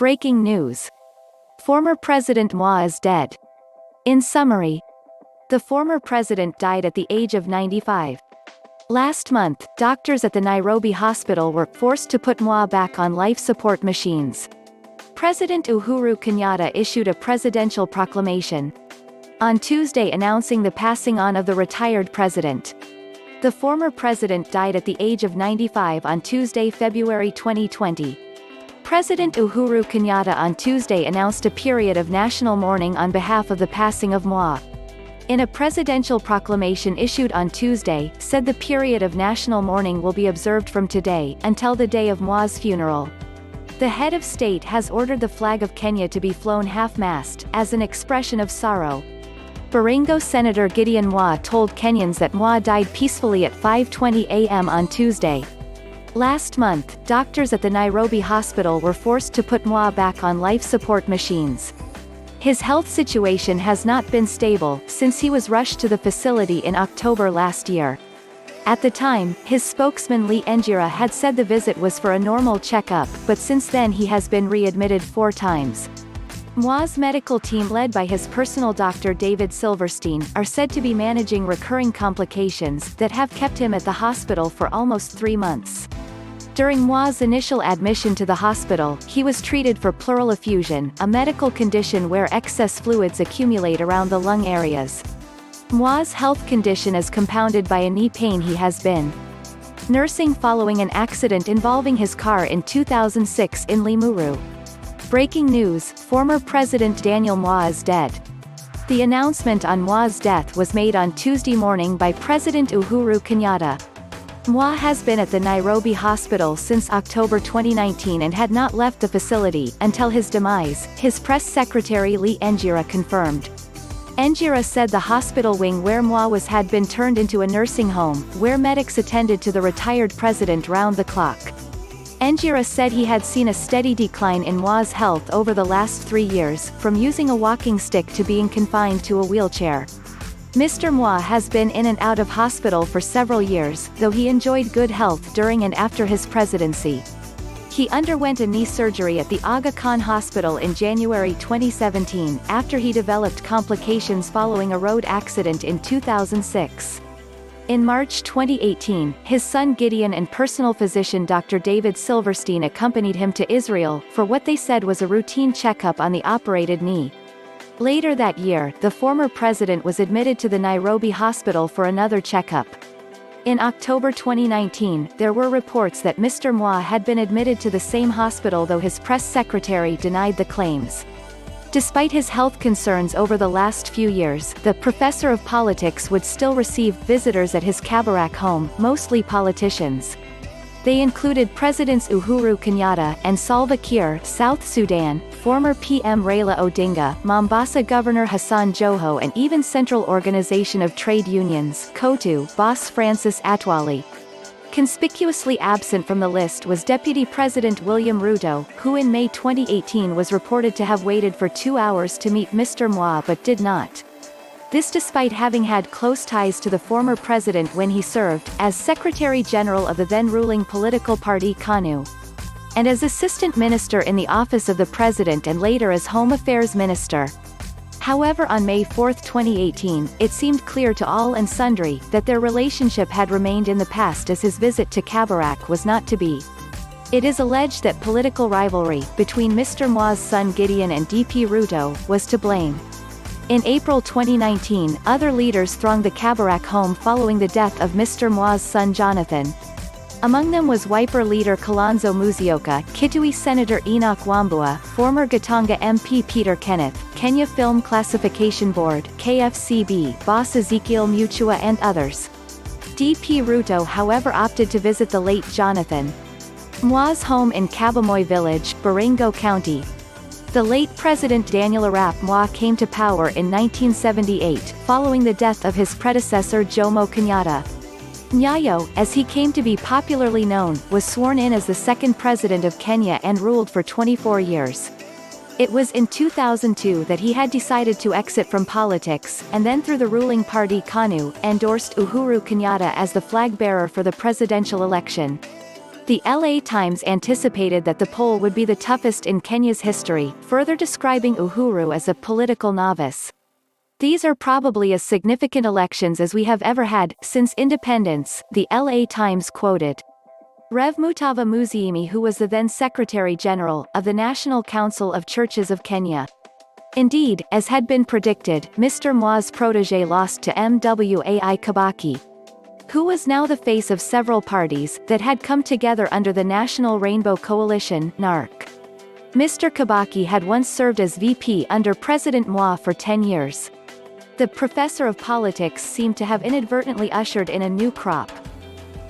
Breaking news. Former President Moi is dead. In summary, the former president died at the age of 95. Last month, doctors at the Nairobi Hospital were forced to put Moi back on life support machines. President Uhuru Kenyatta issued a presidential proclamation on Tuesday announcing the passing on of the retired president. The former president died at the age of 95 on Tuesday, February 2020. President Uhuru Kenyatta on Tuesday announced a period of national mourning on behalf of the passing of Moi. In a presidential proclamation issued on Tuesday, said the period of national mourning will be observed from today until the day of Moi's funeral. The head of state has ordered the flag of Kenya to be flown half-mast, as an expression of sorrow. Baringo Senator Gideon Moi told Kenyans that Moi died peacefully at 5:20 a.m. on Tuesday. Last month, doctors at the Nairobi Hospital were forced to put Moi back on life support machines. His health situation has not been stable since he was rushed to the facility in October last year. At the time, his spokesman Lee Njiru had said the visit was for a normal checkup, but since then he has been readmitted 4 times. Moi's medical team, led by his personal doctor David Silverstein, are said to be managing recurring complications that have kept him at the hospital for almost 3 months. During Moi's initial admission to the hospital, he was treated for pleural effusion, a medical condition where excess fluids accumulate around the lung areas. Moi's health condition is compounded by a knee pain he has been nursing following an accident involving his car in 2006 in Limuru. Breaking news: former President Daniel Moi is dead. The announcement on Moi's death was made on Tuesday morning by President Uhuru Kenyatta. Moi has been at the Nairobi Hospital since October 2019 and had not left the facility until his demise, his press secretary Lee Njiru confirmed. Njiru said the hospital wing where Moi was had been turned into a nursing home, where medics attended to the retired president round the clock. Njiru said he had seen a steady decline in Moi's health over the last 3 years, from using a walking stick to being confined to a wheelchair. Mr. Moi has been in and out of hospital for several years, though he enjoyed good health during and after his presidency. He underwent a knee surgery at the Aga Khan Hospital in January 2017, after he developed complications following a road accident in 2006. In March 2018, his son Gideon and personal physician Dr. David Silverstein accompanied him to Israel, for what they said was a routine checkup on the operated knee. Later that year, the former president was admitted to the Nairobi Hospital for another checkup. In October 2019, there were reports that Mr. Moi had been admitted to the same hospital, though his press secretary denied the claims. Despite his health concerns over the last few years, the professor of politics would still receive visitors at his Kabarak home, mostly politicians. They included Presidents Uhuru Kenyatta and Salva Kiir, South Sudan, former PM Raila Odinga, Mombasa Governor Hassan Joho, and even Central Organization of Trade Unions (COTU) boss Francis Atwoli. Conspicuously absent from the list was Deputy President William Ruto, who in May 2018 was reported to have waited for 2 hours to meet Mr. Moi but did not. This despite having had close ties to the former president when he served as Secretary General of the then-ruling political party KANU, and as Assistant Minister in the Office of the President and later as Home Affairs Minister. However, on May 4, 2018, it seemed clear to all and sundry that their relationship had remained in the past, as his visit to Kabarak was not to be. It is alleged that political rivalry between Mr. Moi's son Gideon and DP Ruto was to blame. In April 2019, other leaders thronged the Kabarak home following the death of Mr. Moi's son Jonathan. Among them was Wiper leader Kalonzo Musyoka, Kitui Senator Enoch Wambua, former Gatanga MP Peter Kenneth, Kenya Film Classification Board (KFCB) boss Ezekiel Mutua, and others. DP Ruto, however, opted to visit the late Jonathan Moi's home in Arap village, Baringo County. The late President Daniel Arap Moi came to power in 1978, following the death of his predecessor Jomo Kenyatta. Nyayo, as he came to be popularly known, was sworn in as the second president of Kenya and ruled for 24 years. It was in 2002 that he had decided to exit from politics, and then through the ruling party KANU, endorsed Uhuru Kenyatta as the flag bearer for the presidential election. The LA Times anticipated that the poll would be the toughest in Kenya's history, further describing Uhuru as a political novice. These are probably as significant elections as we have ever had, since independence, the LA Times quoted Rev. Mutava Muziimi, who was the then Secretary General of the National Council of Churches of Kenya. Indeed, as had been predicted, Mr. Moi's protégé lost to Mwai Kibaki, who was now the face of several parties that had come together under the National Rainbow Coalition (NARC). Mr. Kibaki had once served as VP under President Moi for 10 years. The professor of politics seemed to have inadvertently ushered in a new crop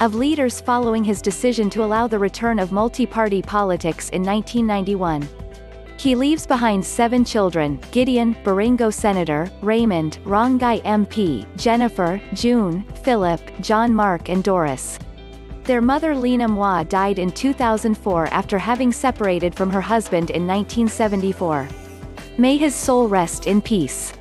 of leaders following his decision to allow the return of multi-party politics in 1991. He leaves behind 7 children: Gideon, Baringo Senator, Raymond, Rongai MP, Jennifer, June, Philip, John Mark and Doris. Their mother Lena Moi died in 2004 after having separated from her husband in 1974. May his soul rest in peace.